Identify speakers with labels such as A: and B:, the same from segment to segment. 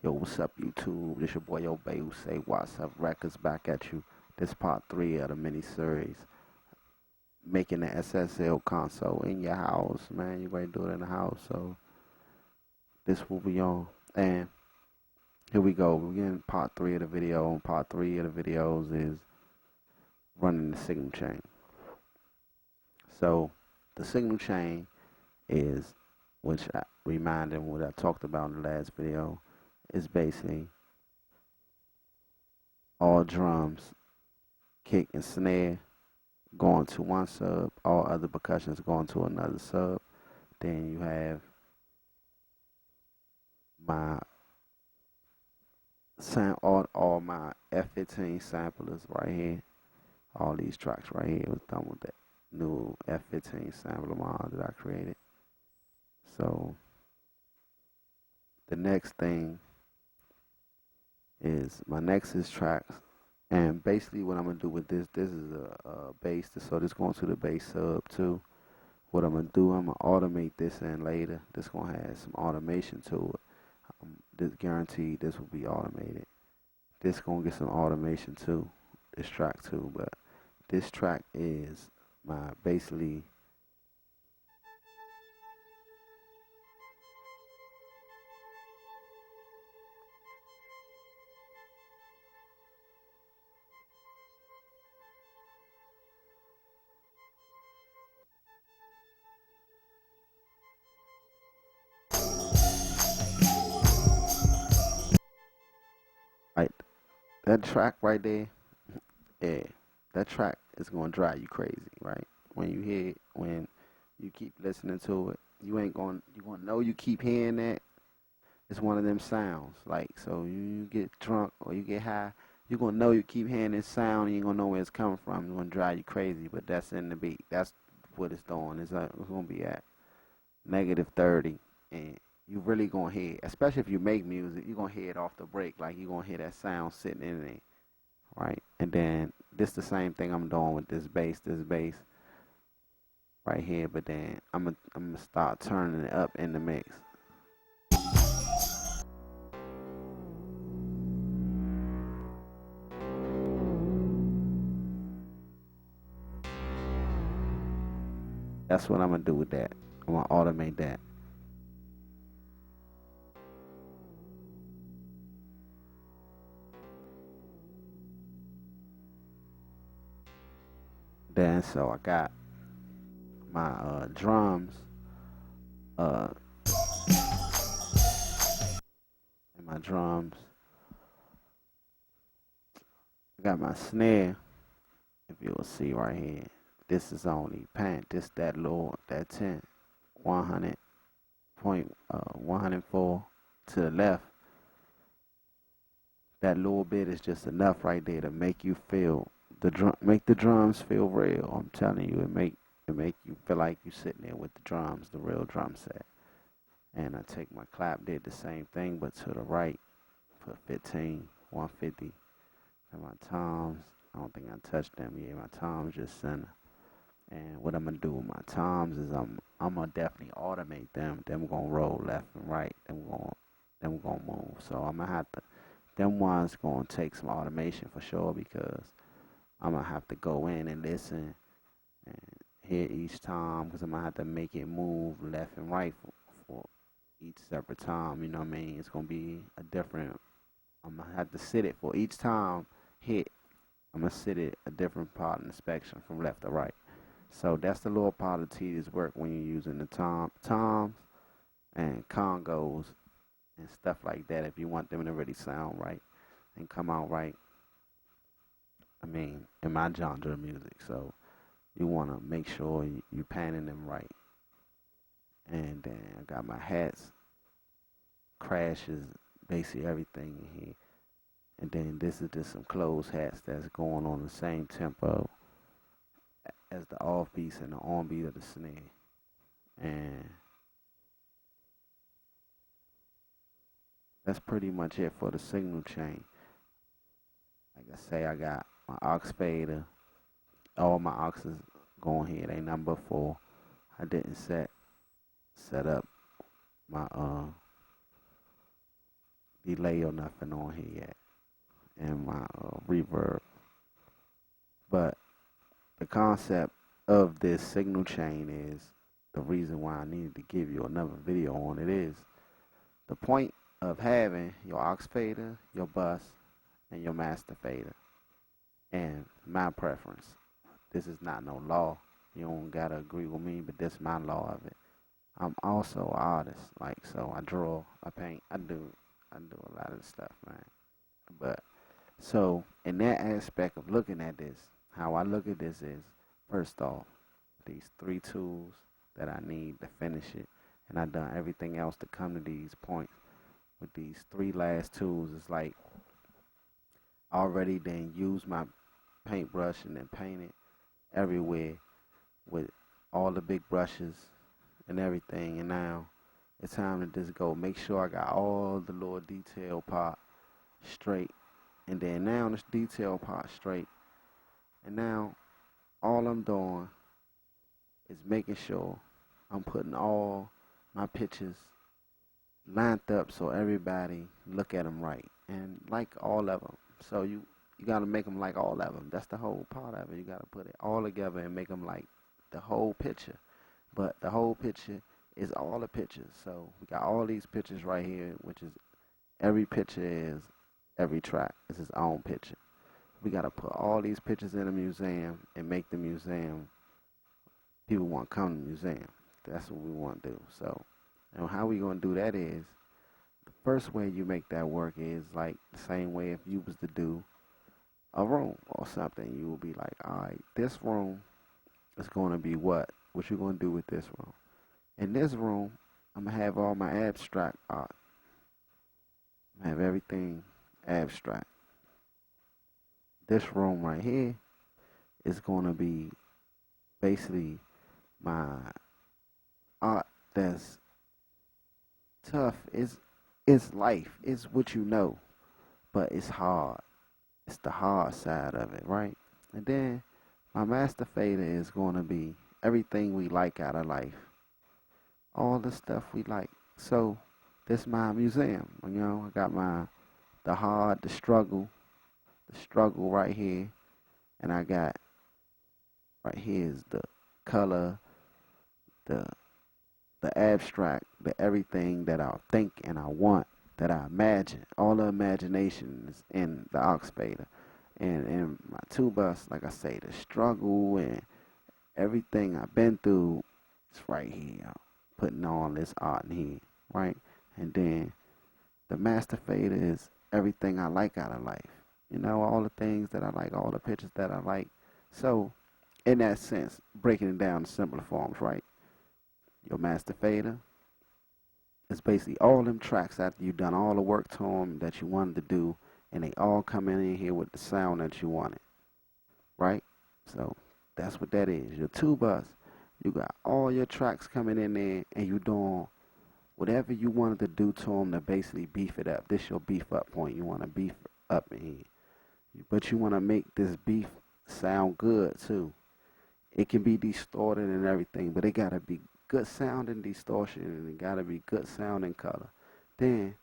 A: Yo, what's up, YouTube? This your boy, Yo Bay, who say what's up records back at you. This part 3 of the mini-series. Making the SSL console in your house, man. You ready to do it in the house, so this will be on. And here we go. We're getting part 3 of the video. And part 3 of the videos is running the signal chain. So, the signal chain is, which I reminded what I talked about in the last video, is basically all drums, kick, and snare going to one sub, all other percussions going to another sub. Then you have my all my F15 samplers right here. All these tracks right here was done with that new F15 sampler mod that I created. So the next thing is my Nexus tracks. And basically what I'm going to do with this is a bass, so this going to the bass sub too. What I'm going to do, I'm going to automate this in later. This going to have some automation to it. This guaranteed this will be automated. This going to get some automation too, this track too. But this track is my basically like that track right there. Yeah, that track is gonna drive you crazy, right? When you hear it, when you keep listening to it, you gonna know you keep hearing that. It's one of them sounds. Like, so you get drunk or you get high, you're gonna know you keep hearing this sound and you're gonna know where it's coming from. It's gonna drive you crazy, but that's in the beat. That's what it's doing. It's gonna be at -30, and you really gonna hear it. Especially if you make music, you're gonna hear it off the break. Like, you're gonna hear that sound sitting in there, right? And then this the same thing I'm doing with this bass right here, but then I'm gonna start turning it up in the mix. That's what I'm gonna do with that. I'm gonna automate that. Then so I got my drums uh and my drums. I got my snare. If you will see right here, this is only pan. This that low that 10, 100.104 to the left. That little bit is just enough right there to make you feel make the drums feel real. I'm telling you, it make you feel like you sitting there with the drums, the real drum set. And I take my clap, did the same thing, but to the right, put 15, 150. And my toms, I don't think I touched them yet. My toms just center. And what I'm gonna do with my toms is I'm gonna definitely automate them. Them gonna roll left and right. Them gonna move. So I'm gonna have to. Them ones gonna take some automation for sure, because I'm gonna have to go in and listen and hear each time, because I'm gonna have to make it move left and right for each separate time. You know what I mean? It's gonna be a different. I'm gonna have to sit it for each time hit. I'm gonna sit it a different part in the spectrum from left to right. So that's the little part of tedious work when you're using the toms and congos and stuff like that. If you want them to really sound right and come out right, I mean, in my genre of music. So you want to make sure you panning them right. And then I got my hats, crashes, basically everything in here. And then this is just some closed hats that's going on the same tempo as the off beats and the on beat of the snare. And that's pretty much it for the signal chain. Like I say, I got my aux fader. All my auxes going here. They number 4. I didn't set up my delay or nothing on here yet, and my reverb. But the concept of this signal chain is the reason why I needed to give you another video on it. Is the point of having your aux fader, your bus, and your master fader. And my preference, this is not no law. You don't gotta agree with me, but this is my law of it. I'm also an artist, like, so I draw, I paint, I do a lot of stuff, man. But so in that aspect of looking at this, how I look at this is, first off, these 3 tools that I need to finish it, and I've done everything else to come to these points. With these 3 last tools, it's like already then use my paintbrush and then paint it everywhere with all the big brushes and everything. And now it's time to just go make sure I got all the little detail part straight. And then now this detail part straight. And now all I'm doing is making sure I'm putting all my pictures lined up so everybody look at them right and like all of them. So you got to make them like all of them. That's the whole part of it. You got to put it all together and make them like the whole picture. But the whole picture is all the pictures. So we got all these pictures right here, which is every picture is every track is its own picture. We got to put all these pictures in a museum and make the museum, people want to come to the museum. That's what we want to do. So, and how we going to do that is, the first way you make that work is like the same way if you was to do a room or something. You will be like, all right, this room is going to be what? What you going to do with this room? In this room, I'm going to have all my abstract art. I'm going to have everything abstract. This room right here is going to be basically my art that's tough. It's life. It's what you know, but it's hard. It's the hard side of it, right? And then my master fader is going to be everything we like out of life. All the stuff we like. So this is my museum. You know, I got the hard, the struggle right here. And I got right here is the color, the abstract, the everything that I think and I want, that I imagine. All the imagination is in the aux fader. And my 2 bus, like I say, the struggle and everything I've been through is right here. I'm putting all this art in here, right? And then the master fader is everything I like out of life. You know, all the things that I like, all the pictures that I like. So, in that sense, breaking it down to simpler forms, right? Your master fader is basically all them tracks after you've done all the work to them that you wanted to do, and they all come in here with the sound that you wanted, right? So that's what that is. Your 2 bus, you got all your tracks coming in there, and you doing whatever you wanted to do to them to basically beef it up. This your beef up point. You want to beef up in here, but you want to make this beef sound good too. It can be distorted and everything, but it gotta be good sound and distortion, and it gotta be good sound and color. Then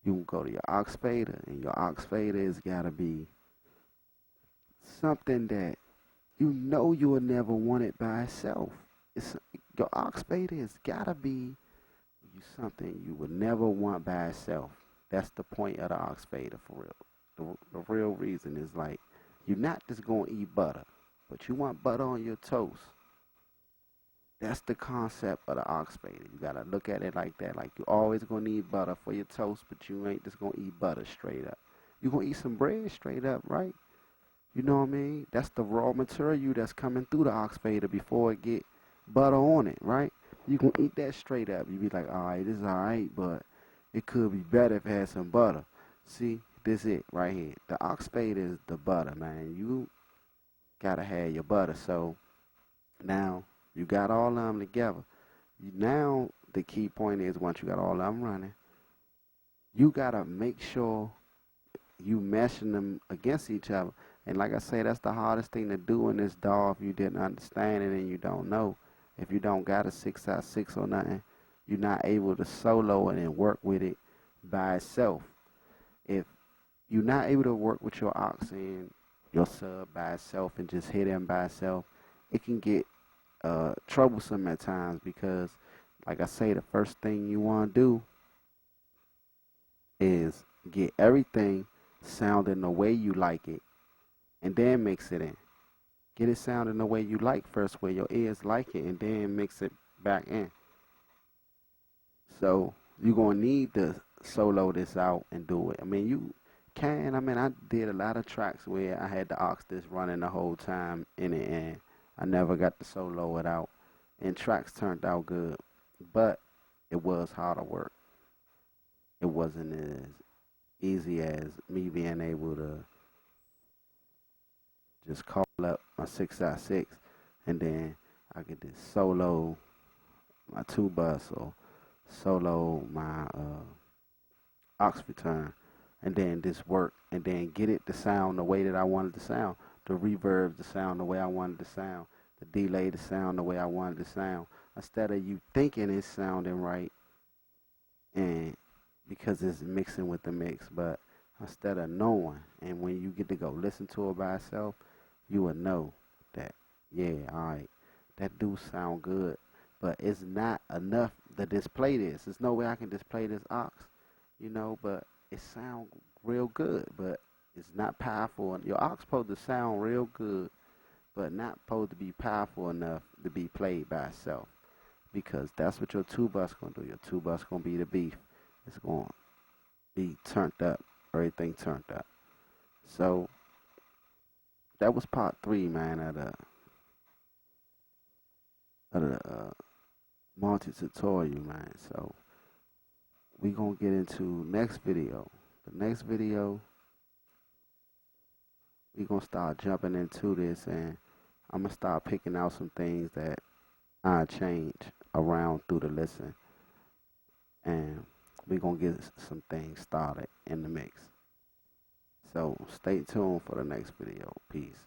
A: you can go to your aux fader, and your aux fader has gotta be something that you know you will never want it by itself. Your aux fader has gotta be something you would never want by itself. That's the point of the aux fader for real. The real reason is like, you're not just gonna eat butter, but you want butter on your toast. That's the concept of the aux fader. You gotta look at it like that. Like, you always gonna need butter for your toast, but you ain't just gonna eat butter straight up. You gonna eat some bread straight up, right? You know what I mean? That's the raw material that's coming through the aux fader before it get butter on it, right? You gonna eat that straight up. You be like, all right, this is all right, but it could be better if it had some butter. See, this it right here. The aux fader is the butter, man. You gotta have your butter. So now you got all of them together. Now the key point is, once you got all of them running, you gotta make sure you meshing them against each other. And like I say, that's the hardest thing to do in this DAW if you didn't understand it and you don't know. If you don't got a 6x6 or nothing, you're not able to solo it and work with it by itself. If you're not able to work with your aux and your sub by itself and just hit them by itself, it can get troublesome at times because, like I say, the first thing you want to do is get everything sounding the way you like it and then mix it in. Get it sounding the way you like first, where your ears like it, and then mix it back in. So you're going to need to solo this out and do it. I mean, I did a lot of tracks where I had the aux disc running the whole time in it, and I never got to solo it out. And tracks turned out good, but it was harder work. It wasn't as easy as me being able to just call up my 6x6 and then I could just solo my 2 bus or solo my aux return and then just work and then get it to sound the way that I wanted to sound. The reverb to sound the way I wanted to sound. The delay to sound the way I wanted to sound. Instead of you thinking it's sounding right and because it's mixing with the mix, but instead of knowing, and when you get to go listen to it by itself, you will know that, yeah, alright, that do sound good, but it's not enough to display this. There's no way I can display this aux, but it sound real good, but it's not powerful. Your aux supposed to sound real good, but not supposed to be powerful enough to be played by itself, because that's what your 2 bus gonna do. Your 2 bus gonna be the beef. It's gonna be turned up, everything turned up. So that was part 3, man, of the multi-tutorial, man. So we gonna get into next video. The next video, we gonna start jumping into this, and I'm gonna start picking out some things that I change around through the listen, and we gonna get some things started in the mix. So stay tuned for the next video. Peace.